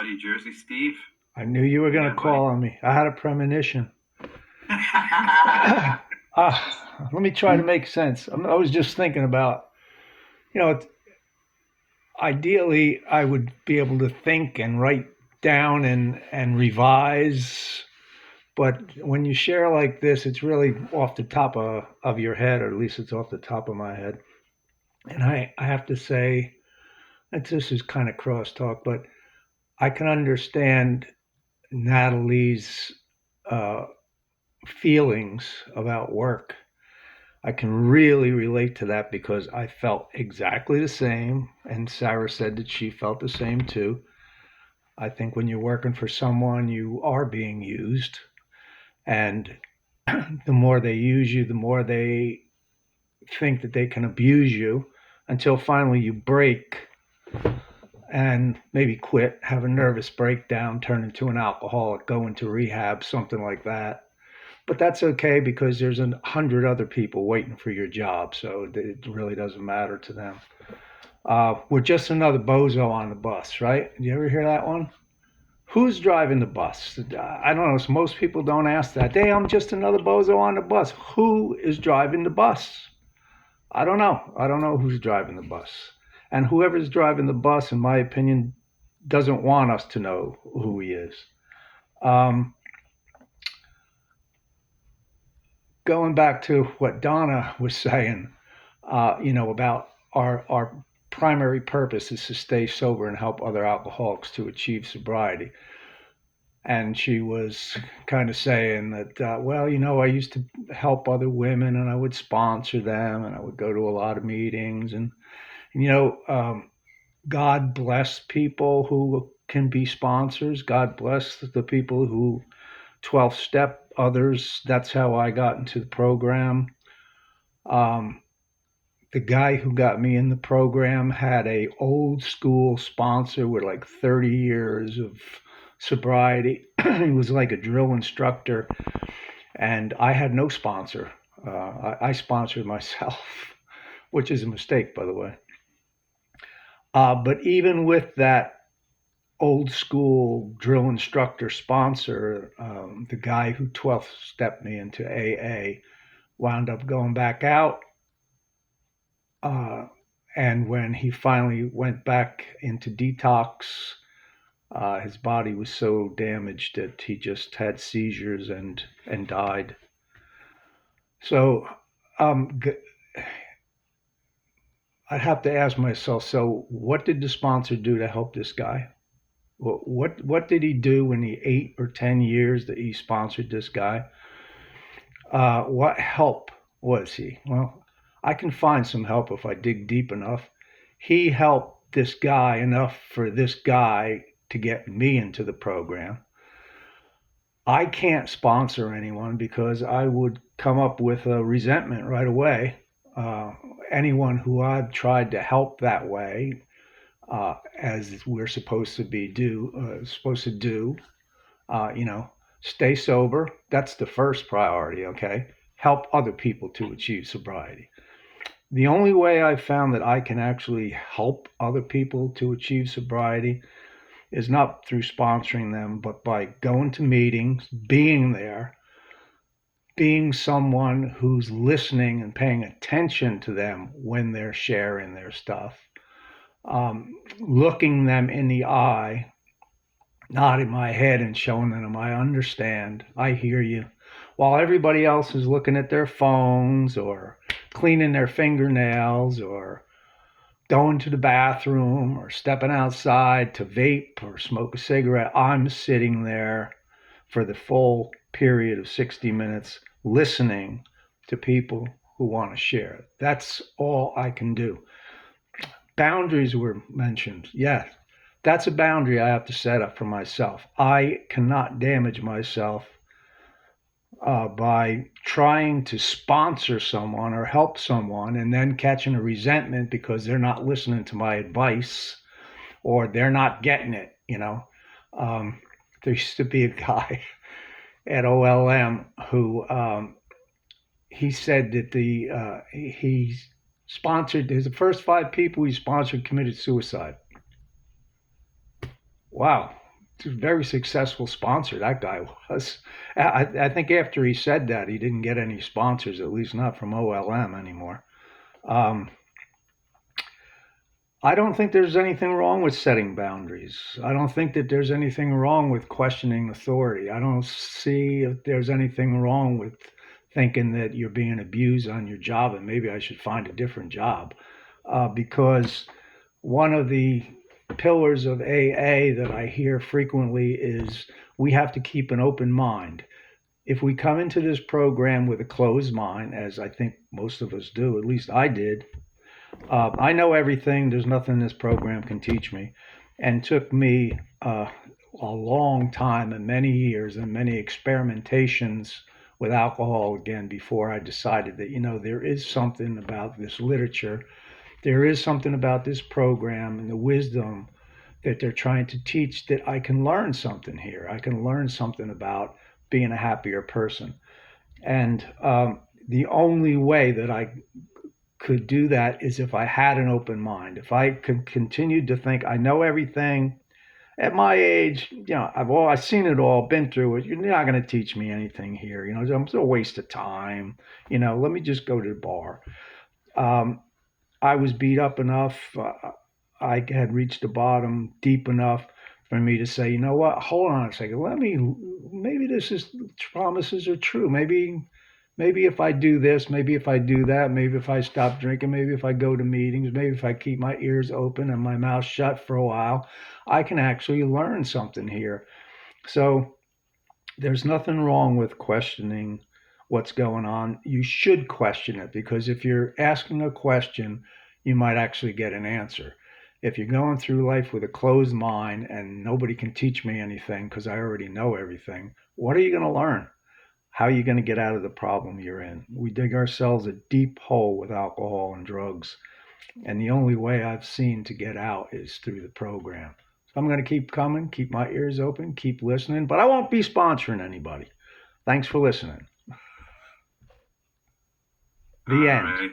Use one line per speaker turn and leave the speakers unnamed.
New Jersey, Steve.
I knew you were going to
Yeah, buddy.
call on me. I had a premonition. Let me try to make sense. I was just thinking about, you know, ideally, I would be able to think and write down and revise. But when you share like this, it's really off the top of your head, or at least it's off the top of my head. And I have to say that this is kind of crosstalk, but I can understand Natalie's uh, feelings about work. I can really relate to that because I felt exactly the same. And Sarah said that she felt the same too. I think when you're working for someone, you are being used. And the more they use you, the more they think that they can abuse you until finally you break and maybe quit, have a nervous breakdown, turn into an alcoholic, go into rehab, something like that. But that's okay because there's 100 other people waiting for your job, so it really doesn't matter to them. We're just another bozo on the bus, right? Did you ever hear that one? Who's driving the bus? I don't know. So most people don't ask that. Hey, I'm just another bozo on the bus. Who is driving the bus? I don't know. I don't know who's driving the bus. And whoever's driving the bus, in my opinion, doesn't want us to know who he is. Um, Going back to what Donna was saying, about our primary purpose is to stay sober and help other alcoholics to achieve sobriety. And she was kind of saying that, well, I used to help other women and I would sponsor them and I would go to a lot of meetings. And, you know, um, God bless people who can be sponsors. God bless the people who 12 step others. That's how I got into the program. Um, the guy who got me in the program had a old school sponsor with like 30 years of sobriety. He was like a drill instructor, and I had no sponsor. I sponsored myself, which is a mistake, by the way. But even with that old school drill instructor sponsor, the guy who 12th stepped me into AA wound up going back out. Uh, and when he finally went back into detox, his body was so damaged that he just had seizures and died. So um, I'd have to ask myself, so what did the sponsor do to help this guy? What did he do in the 8 or 10 years that he sponsored this guy? What help was he? Well, I can find some help if I dig deep enough. He helped this guy enough for this guy to get me into the program. I can't sponsor anyone because I would come up with a resentment right away. Anyone who I've tried to help that way, as we're supposed to do, uh, you know, stay sober. That's the first priority. Okay, help other people to achieve sobriety. The only way I've found that I can actually help other people to achieve sobriety is not through sponsoring them, but by going to meetings, being there, being someone who's listening and paying attention to them when they're sharing their stuff, looking them in the eye, nodding my head and showing them I understand, I hear you, while everybody else is looking at their phones or cleaning their fingernails or going to the bathroom or stepping outside to vape or smoke a cigarette. I'm sitting there for the full period of 60 minutes listening to people who want to share. That's all I can do. Boundaries were mentioned. Yes, that's a boundary I have to set up for myself. I cannot damage myself by trying to sponsor someone or help someone and then catching a resentment because they're not listening to my advice or they're not getting it. Um, there used to be a guy at OLM who he said that he sponsored the first 5 people he sponsored committed suicide. Wow, very successful sponsor that guy was. I think after he said that, he didn't get any sponsors, at least not from OLM anymore. Um, I don't think there's anything wrong with setting boundaries. I don't think that there's anything wrong with questioning authority. I don't see if there's anything wrong with thinking that you're being abused on your job and maybe I should find a different job. Because one of the pillars of AA that I hear frequently is we have to keep an open mind. If we come into this program with a closed mind, as I think most of us do, at least I did, I know everything. There's nothing this program can teach me. And took me a long time and many years and many experimentations with alcohol again before I decided that, there is something about this literature. There is something about this program and the wisdom that they're trying to teach that I can learn something here. I can learn something about being a happier person. And the only way that I could do that is if I had an open mind. If I could continue to think I know everything at my age, I've seen it all, been through it. You're not going to teach me anything here. It's a waste of time. Let me just go to the bar. Um, I was beat up enough. I had reached the bottom deep enough for me to say, you know what? Hold on a second. Maybe this is promises are true. Maybe if I do this, maybe if I do that, maybe if I stop drinking, maybe if I go to meetings, maybe if I keep my ears open and my mouth shut for a while, I can actually learn something here. So there's nothing wrong with questioning what's going on. You should question it because if you're asking a question, you might actually get an answer. If you're going through life with a closed mind and nobody can teach me anything because I already know everything, what are you going to learn? How are you going to get out of the problem you're in? We dig ourselves a deep hole with alcohol and drugs. And the only way I've seen to get out is through the program. So I'm going to keep coming, keep my ears open, keep listening, but I won't be sponsoring anybody. Thanks for listening.
All
The end.
right.